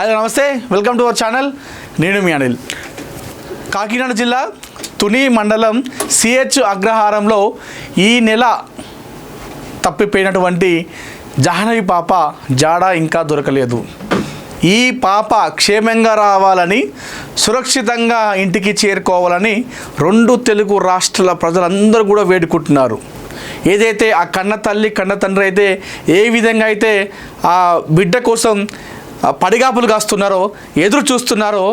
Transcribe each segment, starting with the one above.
Hello నమస్తే, welcome to our channel. నేను మీ అనిల్. కాకినాడ జిల్లా తుని మండలం సిహెచ్ అగ్రహారంలో ఈ నెల తప్పిపోయినటువంటి జాహ్నవి పాప జాడ ఇంకా దొరకలేదు. ఈ పాప క్షేమంగా రావాలని, సురక్షితంగా ఇంటికి చేరుకోవాలని రెండు తెలుగు రాష్ట్రాల ప్రజలందరూ కూడా వేడుకుంటున్నారు. ఏదైతే ఆ కన్న తల్లి కన్న తండ్రి అయితే ఏ విధంగా అయితే ఆ బిడ్డ కోసం పడిగాపులు కాస్తున్నారో, ఎదురు చూస్తున్నారో,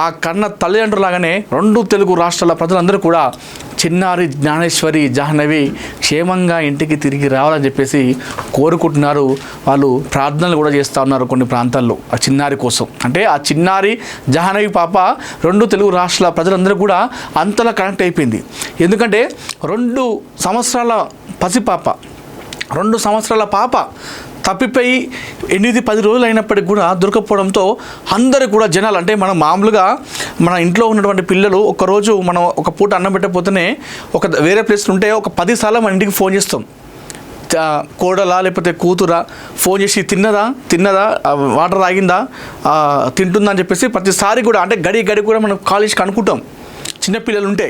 ఆ కన్న తల్లిదండ్రులాగానే రెండు తెలుగు రాష్ట్రాల ప్రజలందరూ కూడా చిన్నారి జ్ఞానేశ్వరి జాహ్నవి క్షేమంగా ఇంటికి తిరిగి రావాలని చెప్పేసి కోరుకుంటున్నారు. వాళ్ళు ప్రార్థనలు కూడా చేస్తూ ఉన్నారు కొన్ని ప్రాంతాల్లో ఆ చిన్నారి కోసం. అంటే ఆ చిన్నారి జాహ్నవి పాప రెండు తెలుగు రాష్ట్రాల ప్రజలందరూ కూడా అంతలా కనెక్ట్ అయిపోయింది. ఎందుకంటే 2 సంవత్సరాల పసిపాప, 2 సంవత్సరాల పాప తప్పిపోయి 8-10 రోజులు అయినప్పటికీ కూడా దొరకపోవడంతో అందరూ కూడా జనాలు, అంటే మనం మామూలుగా మన ఇంట్లో ఉన్నటువంటి పిల్లలు ఒకరోజు మనం ఒక పూట అన్నం పెట్టకపోతేనే వేరే ప్లేస్లో ఉంటే ఒక 10 సార్లు మన ఇంటికి ఫోన్ చేస్తాం. కోడలా లేకపోతే కూతురా ఫోన్ చేసి తిన్నదా వాటర్ తాగిందా, తింటుందా అని చెప్పేసి ప్రతిసారి కూడా, అంటే గడి కూడా మనం కాలేజ్కి అనుకుంటాం చిన్నపిల్లలు ఉంటే.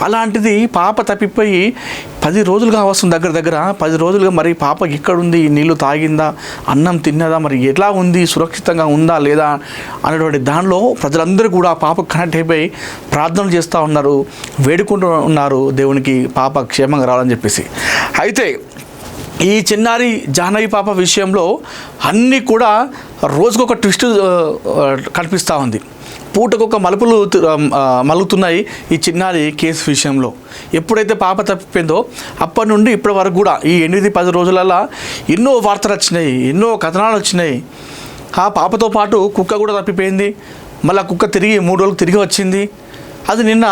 అలాంటిది పాప తప్పిపోయి 10 రోజులుగా వస్తుంది, దగ్గర 10 రోజులుగా. మరి పాప ఎక్కడుంది, నీళ్ళు తాగిందా, అన్నం తిన్నదా, మరి ఎలా ఉంది, సురక్షితంగా ఉందా లేదా అనేటువంటి దానిలో ప్రజలందరూ కూడా పాప కనెక్ట్ అయిపోయి ప్రార్థనలు చేస్తూ ఉన్నారు, వేడుకుంటూ ఉన్నారు దేవునికి పాప క్షేమంగా రావాలని చెప్పేసి. అయితే ఈ చిన్నారి జాహ్నవి పాప విషయంలో అన్నీ కూడా రోజుకొక ట్విస్ట్ కనిపిస్తూ ఉంది. పూటకొక మలుపులు మలుగుతున్నాయి ఈ చిన్నారి కేసు విషయంలో. ఎప్పుడైతే పాప తప్పిపోయిందో అప్పటి నుండి ఇప్పటి వరకు కూడా ఈ 8-10 రోజులలో ఎన్నో వార్తలు వచ్చినాయి, ఎన్నో కథనాలు వచ్చినాయి. ఆ పాపతో పాటు కుక్క కూడా తప్పిపోయింది. మళ్ళీ కుక్క తిరిగి 3 రోజులు తిరిగి వచ్చింది. అది నిన్న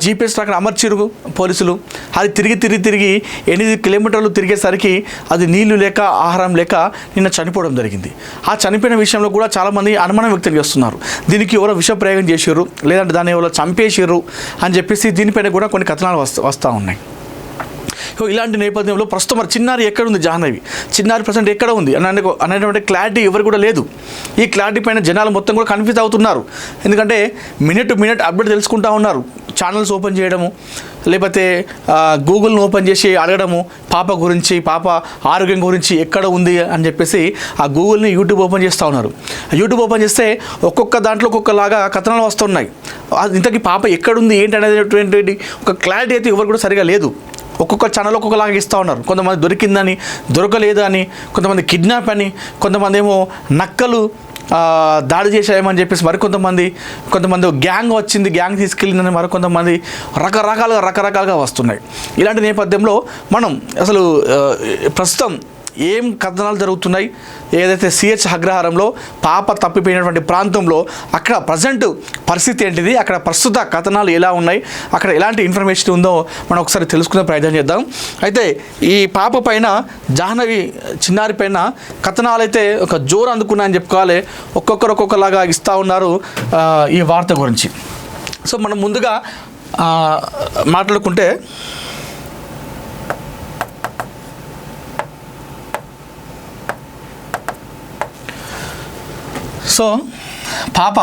జీపీఎస్ అక్కడ అమర్చిరు పోలీసులు. అది తిరిగి 8 కిలోమీటర్లు తిరిగేసరికి అది నీళ్లు లేక ఆహారం లేక నిన్న చనిపోవడం జరిగింది. ఆ చనిపోయిన విషయంలో కూడా చాలామంది అనుమానం వ్యక్తం చేస్తున్నారు. దీనికి ఎవరో విష ప్రయోగం చేసారు, లేదంటే దాన్ని ఎవరో చంపేసారు అని చెప్పేసి దీనిపైన కూడా కొన్ని కథనాలు వస్తూ ఉన్నాయి. ఇలాంటి నేపథ్యంలో ప్రస్తుతం మరి చిన్నారి ఎక్కడుంది, జాహ్నవి చిన్నారి ప్రజెంట్ ఎక్కడ ఉంది అనేటువంటి క్లారిటీ ఎవరు కూడా లేదు. ఈ క్లారిటీ పైన జనాలు మొత్తం కూడా కన్ఫ్యూజ్ అవుతున్నారు. ఎందుకంటే మినిట్ అప్డేట్ తెలుసుకుంటూ ఉన్నారు. ఛానల్స్ ఓపెన్ చేయడము, లేకపోతే గూగుల్ని ఓపెన్ చేసి అడగడము పాప గురించి, పాప ఆరోగ్యం గురించి ఎక్కడ ఉంది అని చెప్పేసి ఆ గూగుల్ని యూట్యూబ్ ఓపెన్ చేస్తూ ఉన్నారు. యూట్యూబ్ ఓపెన్ చేస్తే ఒక్కొక్క దాంట్లో ఒక్కొక్కలాగా కథనాలు వస్తున్నాయి. ఇంతకీ పాప ఎక్కడుంది ఏంటి అనేటువంటి ఒక క్లారిటీ అయితే ఎవరు కూడా సరిగా లేదు. ఒక్కొక్క ఛానల్ ఒక్కొక్కలాగా ఇస్తూ ఉన్నారు. కొంతమంది దొరికిందని, దొరకలేదు అని, కొంతమంది కిడ్నాప్ అని, కొంతమంది ఏమో నక్కలు దాడి చేశామని చెప్పేసి మరికొంతమంది, గ్యాంగ్ వచ్చింది, గ్యాంగ్ తీసుకెళ్ళిందని మరికొంతమంది రకరకాలుగా వస్తున్నాయి. ఇలాంటి నేపథ్యంలో మనం అసలు ప్రస్తుతం ఏం కథనాలు జరుగుతున్నాయి, ఏదైతే సిహెచ్ అగ్రహారంలో పాప తప్పిపోయినటువంటి ప్రాంతంలో అక్కడ ప్రజెంట్ పరిస్థితి ఏంటిది, అక్కడ ప్రస్తుత కథనాలు ఎలా ఉన్నాయి, అక్కడ ఎలాంటి ఇన్ఫర్మేషన్ ఉందో మనం ఒకసారి తెలుసుకునే ప్రయత్నం చేద్దాం. అయితే ఈ పాప పైన, జాహ్నవి చిన్నారి పైన కథనాలు అయితే ఒక జోరు అందుకున్నాయని చెప్పుకోవాలి. ఒక్కొక్కలాగా ఇస్తూ ఉన్నారు ఈ వార్త గురించి. సో మనం ముందుగా మాట్లాడుకుంటే, సో పాప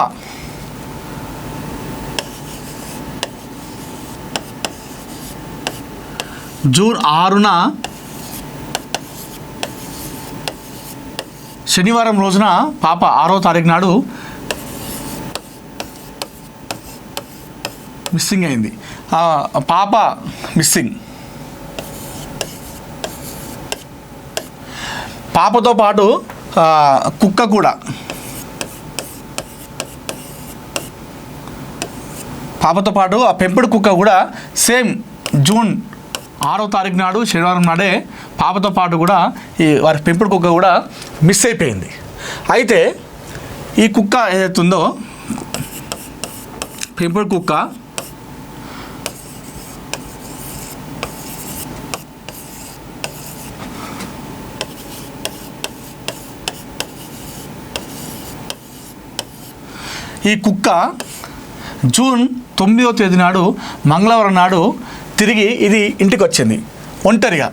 జూన్ 6న శనివారం రోజున పాప 6వ తారీఖు నాడు మిస్సింగ్ అయింది. పాప మిస్సింగ్. పాపతో పాటు కుక్క కూడా, పాపతో పాటు ఆ పెంపుడు కుక్క కూడా సేమ్ జూన్ 6వ తారీఖు నాడు శనివారం నాడే పాపతో పాటు కూడా ఈ వారి పెంపుడు కుక్క కూడా మిస్ అయిపోయింది. అయితే ఈ కుక్క ఏదైతే ఉందో, పెంపుడు కుక్క జూన్ 9వ తేదీ నాడు మంగళవారం నాడు తిరిగి ఇది ఇంటికి వచ్చింది ఒంటరిగా.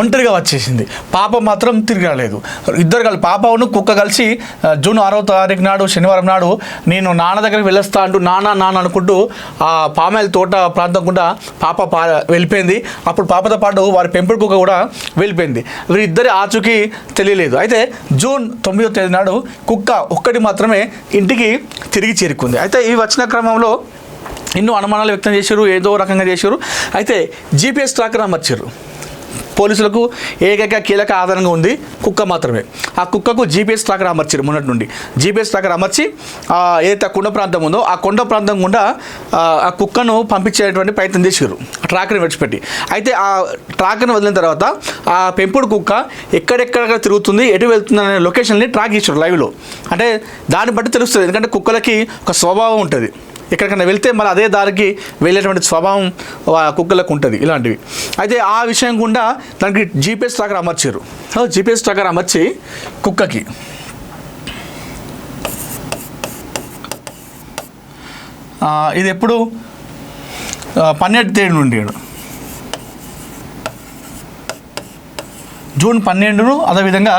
ఒంటరిగా వచ్చేసింది. పాప మాత్రం తిరిగి రాలేదు. ఇద్దరు కలిసి పాపను కుక్క కలిసి జూన్ 6వ తారీఖు నాడు శనివారం నాడు నేను నాన్న దగ్గరికి వెళ్ళొస్తా అంటూ నాన్న అనుకుంటూ ఆ పామాయిల్ తోట ప్రాంతం కూడా పాప వెళ్ళిపోయింది. అప్పుడు పాపతో పాటు వారి పెంపుడు కుక్క కూడా వెళ్ళిపోయింది. వీరిద్దరి ఆచూకీ తెలియలేదు. అయితే జూన్ 9వ తేదీ నాడు కుక్క ఒక్కటి మాత్రమే ఇంటికి తిరిగి చేరుకుంది. అయితే ఈ వచ్చిన క్రమంలో ఎన్నో అనుమానాలు వ్యక్తం చేశారు, ఏదో రకంగా చేశారు. అయితే జీపీఎస్ ట్రాకర్ అమర్చారు. పోలీసులకు ఏకైక కీలక ఆధారంగా ఉంది కుక్క మాత్రమే. ఆ కుక్కకు జీపీఎస్ ట్రాకర్ అమర్చారు. మొన్నటి నుండి జీపీఎస్ ట్రాకర్ అమర్చి ఏదైతే కొండ ప్రాంతం ఉందో ఆ కొండ ప్రాంతం గుండా ఆ కుక్కను పంపించేటువంటి ప్రయత్నం చేశారు, ట్రాకర్ని విడిచిపెట్టి. అయితే ఆ ట్రాకర్ని వదిలిన తర్వాత ఆ పెంపుడు కుక్క ఎక్కడెక్కడ తిరుగుతుంది, ఎటు వెళ్తుంది అనే లొకేషన్ని ట్రాక్ చేశారు లైవ్లో. అంటే దాన్ని బట్టి తెలుస్తుంది. ఎందుకంటే కుక్కలకి ఒక స్వభావం ఉంటుంది. ఎక్కడికైనా వెళ్తే మళ్ళీ అదే దారికి వెళ్ళేటువంటి స్వభావం కుక్కలకు ఉంటుంది ఇలాంటివి. అయితే ఆ విషయం గుండా దానికి జీపీఎస్ ట్రాకర్ అమర్చారు. జీపీఎస్ ట్రాకర్ అమర్చి కుక్కకి ఇది ఎప్పుడు 12 తేదీ నుండి జూన్ 12 అదేవిధంగా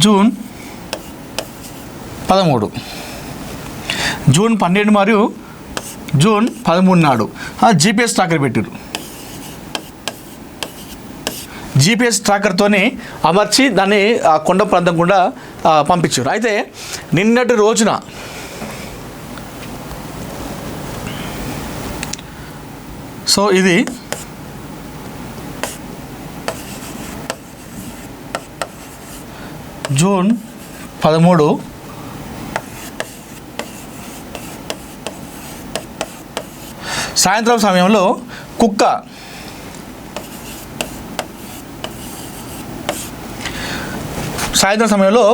జూన్ 13 జూన్ 12 మరియు జూన్ 13 నాడు జీపీఎస్ ట్రాకర్ పెట్టారు. జీపీఎస్ ట్రాకర్తోనే అమర్చి దాన్ని కొండ ప్రాంతం కూడా పంపించారు. అయితే నిన్నటి రోజున సో ఇది జూన్ 13 సాయంత్రం సమయంలో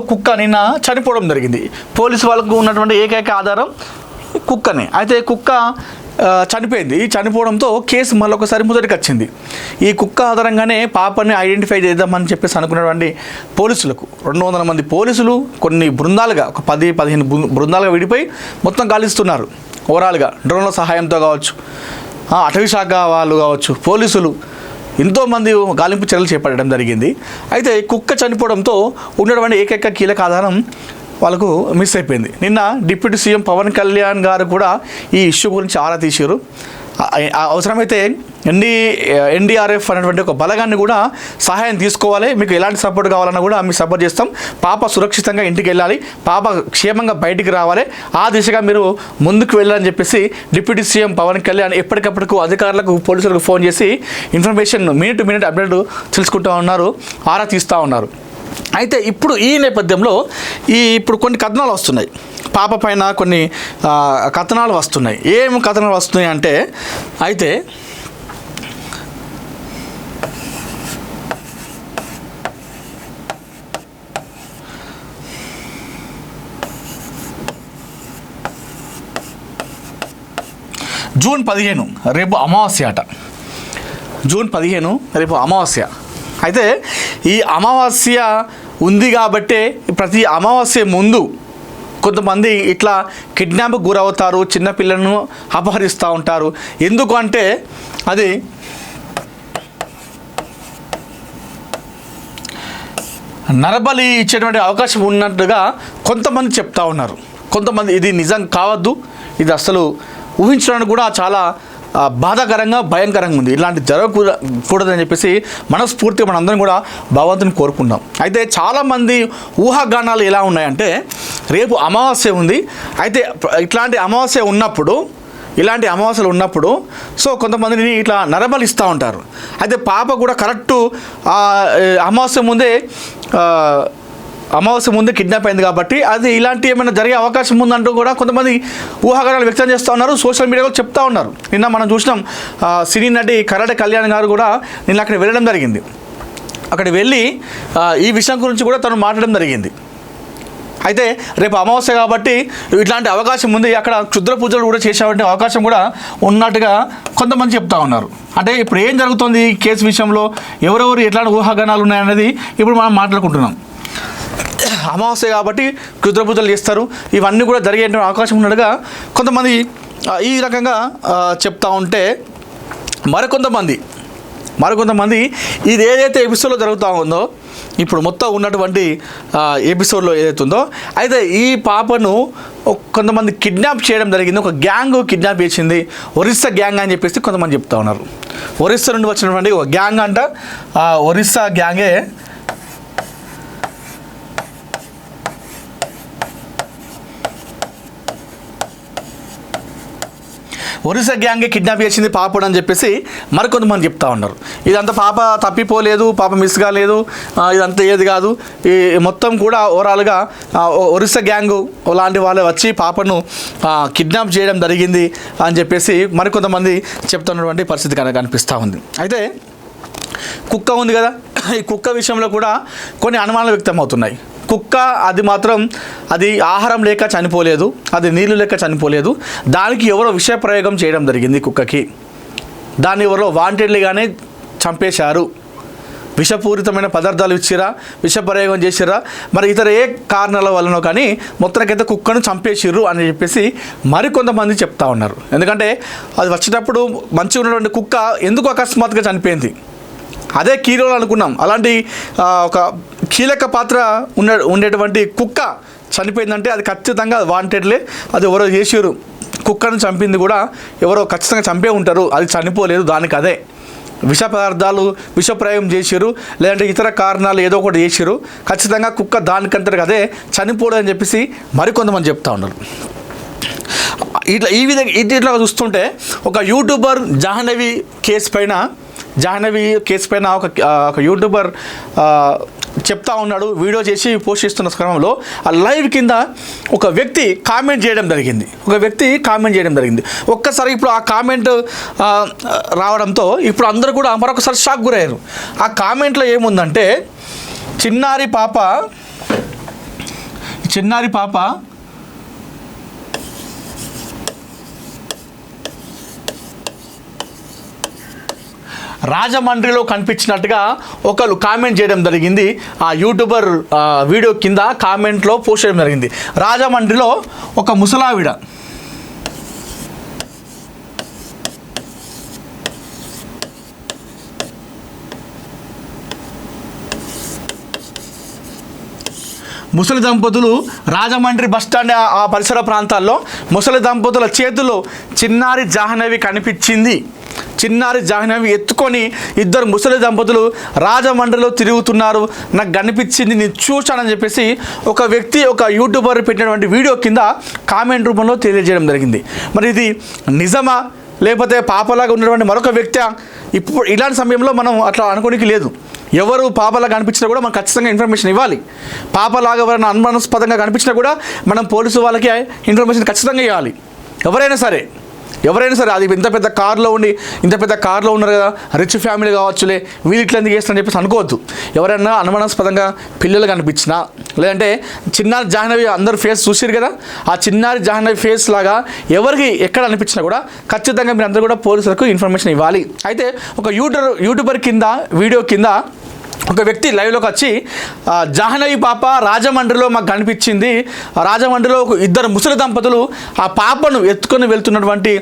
కుక్క నిన్న చనిపోవడం జరిగింది. పోలీసు వాళ్ళకు ఉన్నటువంటి ఏకైక ఆధారం కుక్కనే. అయితే కుక్క చనిపోయింది. ఈ చనిపోవడంతో కేసు మళ్ళొకసారి మొదటికి వచ్చింది. ఈ కుక్క ఆధారంగానే పాపని ఐడెంటిఫై చేద్దామని చెప్పేసి అనుకున్నటువంటి పోలీసులకు 200 మంది పోలీసులు కొన్ని బృందాలుగా ఒక 10-15 బృందాలుగా విడిపోయి మొత్తం గాలిస్తున్నారు. ఓవరాల్గా డ్రోన్ల సహాయంతో కావచ్చు, అటవీ శాఖ వాళ్ళు కావచ్చు, పోలీసులు ఎంతోమంది గాలింపు చర్యలు చేపట్టడం జరిగింది. అయితే కుక్క చనిపోవడంతో ఉన్నటువంటి ఏకైక కీలక ఆధారం వాళ్ళకు మిస్ అయిపోయింది. నిన్న డిప్యూటీ సీఎం పవన్ కళ్యాణ్ గారు కూడా ఈ ఇష్యూ గురించి ఆరా తీశారు. అవసరమైతే ఎన్డీఆర్ఎఫ్ అనేటువంటి ఒక బలగాన్ని కూడా సహాయం తీసుకోవాలి, మీకు ఎలాంటి సపోర్ట్ కావాలన్నా కూడా మేము సపోర్ట్ చేస్తాం, పాప సురక్షితంగా ఇంటికి వెళ్ళాలి, పాప క్షేమంగా బయటికి రావాలి, ఆ దిశగా మీరు ముందుకు వెళ్ళాలని చెప్పేసి డిప్యూటీ సీఎం పవన్ కళ్యాణ్ ఎప్పటికప్పటికు అధికారులకు పోలీసులకు ఫోన్ చేసి information minute to minute update తెలుసుకుంటూ ఉన్నారు, ఆరా తీస్తూ ఉన్నారు. అయితే ఇప్పుడు ఈ నేపథ్యంలో ఇప్పుడు కొన్ని కథనాలు వస్తున్నాయి, పాప పైన కొన్ని కథనాలు వస్తున్నాయి. ఏం కథనాలు వస్తున్నాయి అంటే, అయితే జూన్ 15 రేపు అమావాస్య అట. జూన్ 15 రేపు అమావాస్య. అయితే ఈ అమావాస్య ఉంది కాబట్టే ప్రతి అమావాస్య ముందు కొంతమంది ఇట్లా కిడ్నాప్కి గురవుతారు, చిన్నపిల్లలను అపహరిస్తూ ఉంటారు. ఎందుకు అంటే అది నరబలి ఇచ్చేటువంటి అవకాశం ఉన్నట్టుగా కొంతమంది చెప్తా ఉన్నారు. కొంతమంది ఇది నిజం కావద్దు, ఇది అసలు ఊహించడానికి కూడా చాలా బాధాకరంగా భయంకరంగా ఉంది, ఇలాంటి జరగకూడదని చెప్పేసి మనస్ఫూర్తిగా మనందరం కూడా భగవంతుని కోరుకుందాం. అయితే చాలామంది ఊహాగానాలు ఎలా ఉన్నాయంటే, రేపు అమావాస్య ఉంది, అయితే ఇట్లాంటి అమావాస్యలు ఉన్నప్పుడు సో కొంతమందిని ఇట్లా నరబలిస్తూ ఉంటారు. అయితే పాప కూడా కరెక్టు అమావాస్య ముందే కిడ్నాప్ అయింది కాబట్టి అది ఇలాంటి ఏమైనా జరిగే అవకాశం ఉందంటూ కూడా కొంతమంది ఊహాగానాలు వ్యక్తం చేస్తూ ఉన్నారు, సోషల్ మీడియాలో చెప్తా ఉన్నారు. నిన్న మనం చూసినాం సినీ నటి కరాటే కళ్యాణ్ గారు కూడా నిన్న అక్కడ వెళ్ళడం జరిగింది. అక్కడ వెళ్ళి ఈ విషయం గురించి కూడా తను మాట్లాడడం జరిగింది. అయితే రేపు అమావాస్య కాబట్టి ఇట్లాంటి అవకాశం ఉంది, అక్కడ క్షుద్ర పూజలు కూడా చేసేటువంటి అవకాశం కూడా ఉన్నట్టుగా కొంతమంది చెప్తా ఉన్నారు. అంటే ఇప్పుడు ఏం జరుగుతుంది ఈ కేసు విషయంలో, ఎవరెవరు ఎట్లాంటి ఊహాగానాలు ఉన్నాయనేది ఇప్పుడు మనం మాట్లాడుకుంటున్నాం. అమావాస్య కాబట్టి క్షుద్ర పూజలు చేస్తారు, ఇవన్నీ కూడా జరిగే అవకాశం ఉన్నట్టుగా కొంతమంది ఈ రకంగా చెప్తా ఉంటే మరికొంతమంది ఇది ఏదైతే ఎపిసోడ్లో జరుగుతూ ఉందో, ఇప్పుడు మొత్తం ఉన్నటువంటి ఎపిసోడ్లో ఏదైతే ఉందో, అయితే ఈ పాపను కొంతమంది కిడ్నాప్ చేయడం జరిగింది. ఒక గ్యాంగ్ కిడ్నాప్ చేసింది, ఒరిస్సా గ్యాంగ్ అని చెప్పేసి కొంతమంది చెప్తా ఉన్నారు. ఒరిస్సా నుండి వచ్చినటువంటి ఒక గ్యాంగ్ అంట, ఒరిస్సా గ్యాంగే కిడ్నాప్ చేసింది పాపడు అని చెప్పేసి మరికొంతమంది చెప్తా ఉన్నారు. ఇదంతా పాప తప్పిపోలేదు, పాప మిస్ కాలేదు, ఇదంతా ఏది కాదు. ఈ మొత్తం కూడా ఓవరాల్గా ఒరిస్సా గ్యాంగు లాంటి వాళ్ళు వచ్చి పాపను కిడ్నాప్ చేయడం జరిగింది అని చెప్పేసి మరికొంతమంది చెప్తున్నటువంటి పరిస్థితి కనిపిస్తూ ఉంది. అయితే కుక్క ఉంది కదా, ఈ కుక్క విషయంలో కూడా కొన్ని అనుమానాలు వ్యక్తమవుతున్నాయి. కుక్క అది ఆహారం లేక చనిపోలేదు, అది నీళ్లు లేక చనిపోలేదు. దానికి ఎవరో విష ప్రయోగం చేయడం జరిగింది. కుక్కకి దాన్ని ఎవరో వాంటెడ్లీగానే చంపేశారు. విషపూరితమైన పదార్థాలు ఇచ్చిరా, విష ప్రయోగం చేసిరా, మరి ఇతర ఏ కారణాల వలనో కానీ మొత్తానికైతే కుక్కను చంపేసిర్రు అని చెప్పేసి మరికొంతమంది చెప్తా ఉన్నారు. ఎందుకంటే అది వచ్చేటప్పుడు మంచిగా ఉన్నటువంటి కుక్క ఎందుకు అకస్మాత్తుగా చనిపోయింది, అదే కీరోలు అనుకున్నాం. అలాంటి ఒక కీలక పాత్ర ఉండేటువంటి కుక్క చనిపోయిందంటే అది ఖచ్చితంగా వాంటెడ్లే, అది ఎవరో చేసారు. కుక్కను చంపింది కూడా ఎవరో ఖచ్చితంగా చంపే ఉంటారు, అది చనిపోలేదు. దానికి అదే విష పదార్థాలు విష ప్రయోగం చేసారు, లేదంటే ఇతర కారణాలు ఏదో ఒకటి చేసారు. ఖచ్చితంగా కుక్క దానికంతటికి అదే చనిపోలేదు అని చెప్పేసి మరికొంతమంది చెప్తా ఉన్నారు. ఇట్లా చూస్తుంటే ఒక యూట్యూబర్ జాహ్నవి కేసు పైన ఒక యూట్యూబర్ చెప్తా ఉన్నాడు, వీడియో చేసి పోస్ట్ చేస్తున్న క్రమంలో ఆ లైవ్ కింద ఒక వ్యక్తి కామెంట్ చేయడం జరిగింది. ఒక్కసారి ఇప్పుడు ఆ కామెంట్ రావడంతో ఇప్పుడు అందరూ కూడా మరొకసారి షాక్ గురయ్యారు. ఆ కామెంట్లో ఏముందంటే, చిన్నారి పాప రాజమండ్రిలో కనిపించినట్టుగా ఒకరు కామెంట్ చేయడం జరిగింది. ఆ యూట్యూబర్ వీడియో కింద కామెంట్లో పోస్ట్ చేయడం జరిగింది. రాజమండ్రిలో ఒక ముసలావిడ ముసలి దంపతులు రాజమండ్రి బస్టాండ్ ఆ పరిసర ప్రాంతాల్లో ముసలి దంపతుల చేతుల్లో చిన్నారి జాహ్నవి కనిపించింది. చిన్నారి జాహ్నవి ఎత్తుకొని ఇద్దరు ముసలి దంపతులు రాజమండ్రిలో తిరుగుతున్నారు, నాకు కనిపించింది, నేను చూశానని చెప్పేసి ఒక వ్యక్తి, ఒక యూట్యూబర్ పెట్టినటువంటి వీడియో కింద కామెంట్ రూపంలో తెలియజేయడం జరిగింది. మరి ఇది నిజమా, లేకపోతే పాపలాగా ఉన్నటువంటి మరొక వ్యక్తి? ఇప్పుడు ఇలాంటి సమయంలో మనం అట్లా అనుకోనికి లేదు. ఎవరు పాపలాగా కనిపించినా కూడా మనం ఖచ్చితంగా ఇన్ఫర్మేషన్ ఇవ్వాలి. పాపలాగా ఎవరైనా అనుమానాస్పదంగా కనిపించినా కూడా మనం పోలీసు వాళ్ళకి ఇన్ఫర్మేషన్ ఖచ్చితంగా ఇవ్వాలి. ఎవరైనా సరే అది ఇంత పెద్ద కారులో ఉన్నారు కదా, రిచ్ ఫ్యామిలీ కావచ్చులే, వీళ్ళు ఇట్లా ఎందుకు చేస్తారని చెప్పేసి అనుకోవద్దు. ఎవరైనా అనుమానాస్పదంగా పిల్లలు కనిపించినా, లేదంటే చిన్నారి జాహ్నవి అందరూ ఫేస్ చూసారు కదా, ఆ చిన్నారి జాహ్నవి ఫేస్ లాగా ఎవరికి ఎక్కడ అనిపించినా కూడా ఖచ్చితంగా మీరు అందరూ కూడా పోలీసులకు ఇన్ఫర్మేషన్ ఇవ్వాలి. అయితే ఒక యూట్యూబర్ వీడియో కింద ఒక వ్యక్తి లైవ్లోకి వచ్చి, జాహ్నవి పాప రాజమండ్రిలో మాకు కనిపించింది, రాజమండ్రిలో ఇద్దరు ముసలి దంపతులు ఆ పాపను ఎత్తుకొని వెళ్తున్నటువంటి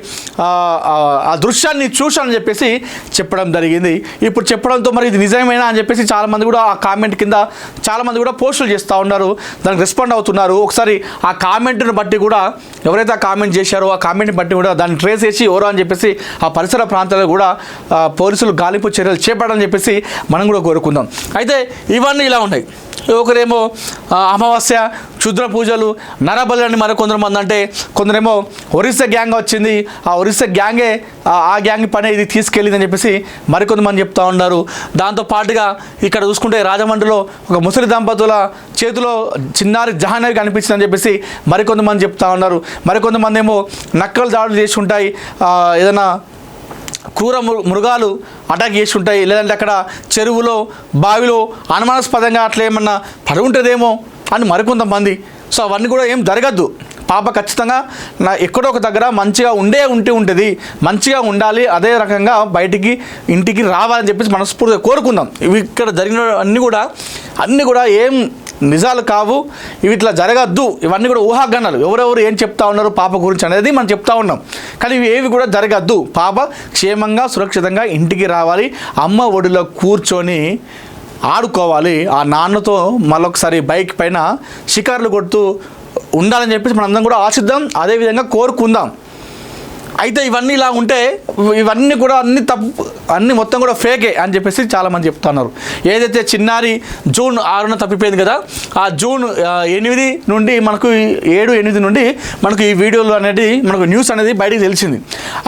ఆ దృశ్యాన్ని చూశానని చెప్పేసి చెప్పడం జరిగింది. ఇప్పుడు చెప్పడంతో మరి ఇది నిజమేనా అని చెప్పేసి చాలామంది కూడా ఆ కామెంట్ కింద చాలామంది కూడా పోస్టులు చేస్తూ ఉన్నారు, దానికి రెస్పాండ్ అవుతున్నారు. ఒకసారి ఆ కామెంట్ను బట్టి కూడా ఎవరైతే ఆ కామెంట్ చేశారో ఆ కామెంట్ని బట్టి కూడా దాన్ని ట్రేస్ చేసి ఎవరో అని చెప్పేసి ఆ పరిసర ప్రాంతాల్లో కూడా పోలీసులు గాలింపు చర్యలు చేపట్టాలని చెప్పేసి మనం కూడా కోరుకుందాం. అయితే ఇవన్నీ ఇలా ఉన్నాయి. ఒకరేమో అమావాస్య, క్షుద్ర పూజలు, నరబలి అని మరికొందరు అంటే, కొందరేమో ఒరిస్సా గ్యాంగ్ వచ్చింది, ఆ ఒరిస్సా గ్యాంగే ఆ గ్యాంగ్ పని ఇది తీసుకెళ్ళిందని చెప్పేసి మరికొంతమంది చెప్తా ఉన్నారు. దాంతోపాటుగా ఇక్కడ చూసుకుంటే రాజమండ్రిలో ఒక ముసలి దంపతుల చేతిలో చిన్నారి జాహ్నవి కనిపించిందని చెప్పేసి మరికొంతమంది చెప్తా ఉన్నారు. మరికొంతమంది ఏమో నక్కలు దాడులు చేసి ఉంటాయి, ఏదైనా క్రూర మృగాలు అటాక్ చేసి ఉంటాయి, లేదంటే అక్కడ చెరువులో బావిలో అనుమానాస్పదంగా అట్లా ఏమన్నా పడి ఉంటుందేమో అని మరికొంతమంది. సో అవన్నీ కూడా ఏం జరగద్దు. పాప ఖచ్చితంగా ఎక్కడో ఒక దగ్గర మంచిగా ఉంటుంది, మంచిగా ఉండాలి, అదే రకంగా ఇంటికి రావాలని చెప్పేసి మనస్ఫూర్తిగా కోరుకుందాం. ఇవి ఇక్కడ జరిగిన అన్నీ కూడా ఏం నిజాలు కావు, ఇవి ఇట్లా జరగద్దు, ఇవన్నీ కూడా ఊహాగానాలు. ఎవరెవరు ఏం చెప్తా ఉన్నారు పాప గురించి అనేది మనం చెప్తా ఉన్నాం, కానీ ఇవి ఏవి కూడా జరగద్దు. పాప క్షేమంగా సురక్షితంగా ఇంటికి రావాలి, అమ్మ ఒడిలో కూర్చొని ఆడుకోవాలి, ఆ నాన్నతో మరొకసారి బైక్ పైన షికార్లు కొడుతూ ఉండాలని చెప్పేసి మనందరం కూడా ఆశిద్దాం, అదేవిధంగా కోరుకుందాం. అయితే ఇవన్నీ ఇలా ఉంటే ఇవన్నీ కూడా అన్ని మొత్తం కూడా ఫేకే అని చెప్పేసి చాలామంది చెప్తున్నారు. ఏదైతే చిన్నారి జూన్ 6న తప్పిపోయింది కదా, ఆ జూన్ 8 నుండి మనకు 7-8 నుండి మనకు ఈ వీడియోలు అనేది మనకు న్యూస్ అనేది బయటికి తెలిసింది.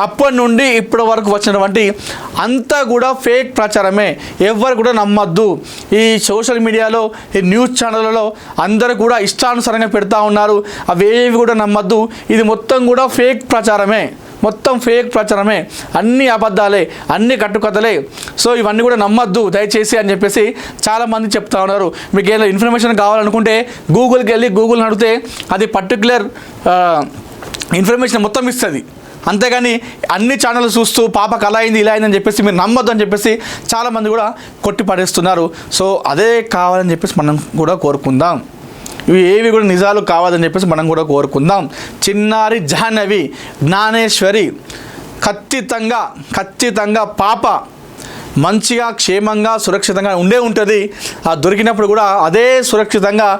అప్పటి నుండి ఇప్పటి వరకు వచ్చినటువంటి అంతా కూడా ఫేక్ ప్రచారమే, ఎవరు కూడా నమ్మద్దు. ఈ సోషల్ మీడియాలో ఈ న్యూస్ ఛానళ్ళలో అందరూ కూడా ఇష్టానుసారంగా పెడతా ఉన్నారు, అవేవి కూడా నమ్మద్దు. ఇది మొత్తం కూడా ఫేక్ ప్రచారమే, మొత్తం ఫేక్ ప్రచారమే, అన్ని అబద్ధాలే, అన్ని కట్టుకథలే. సో ఇవన్నీ కూడా నమ్మద్దు దయచేసి అని చెప్పేసి చాలామంది చెప్తా ఉన్నారు. మీకు ఏదైనా ఇన్ఫర్మేషన్ కావాలనుకుంటే గూగుల్కి వెళ్ళి గూగుల్ని అడిగితే అది పర్టికులర్ ఇన్ఫర్మేషన్ మొత్తం ఇస్తుంది. అంతేగాని అన్ని ఛానళ్ళు చూస్తూ పాపకు అలా అయింది ఇలా అయిందని చెప్పేసి మీరు నమ్మద్దు అని చెప్పేసి చాలామంది కూడా కొట్టి పడేస్తున్నారు. సో అదే కావాలని చెప్పేసి మనం కూడా కోరుకుందాం, ఇవి ఏవి కూడా నిజాలు కావాలని చెప్పేసి మనం కూడా కోరుకుందాం. చిన్నారి జాహ్నవి జ్ఞానేశ్వరి ఖచ్చితంగా పాప మంచిగా క్షేమంగా సురక్షితంగా ఉంటుంది. ఆ దొరికినప్పుడు కూడా అదే సురక్షితంగా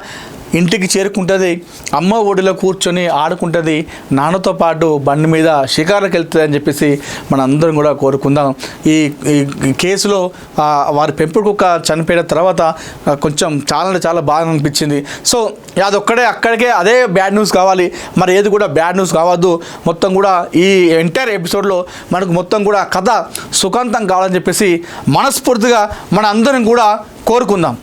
ఇంటికి చేరుకుంటుంది, అమ్మ ఒడిలో కూర్చొని ఆడుకుంటుంది, నాన్నతో పాటు బండి మీద షికారులకు వెళ్తుంది అని చెప్పేసి మన అందరం కూడా కోరుకుందాం. ఈ కేసులో వారి పెంపుడు కుక్క చనిపోయిన తర్వాత కొంచెం చాలా బాగా అనిపించింది. సో అక్కడికే అదే బ్యాడ్ న్యూస్ కావాలి, మరి ఏది కూడా బ్యాడ్ న్యూస్ కావద్దు. మొత్తం కూడా ఈ ఎంటైర్ ఎపిసోడ్లో మనకు మొత్తం కూడా కథ సుఖాంతం కావాలని చెప్పేసి మనస్ఫూర్తిగా మన అందరం కూడా కోరుకుందాం.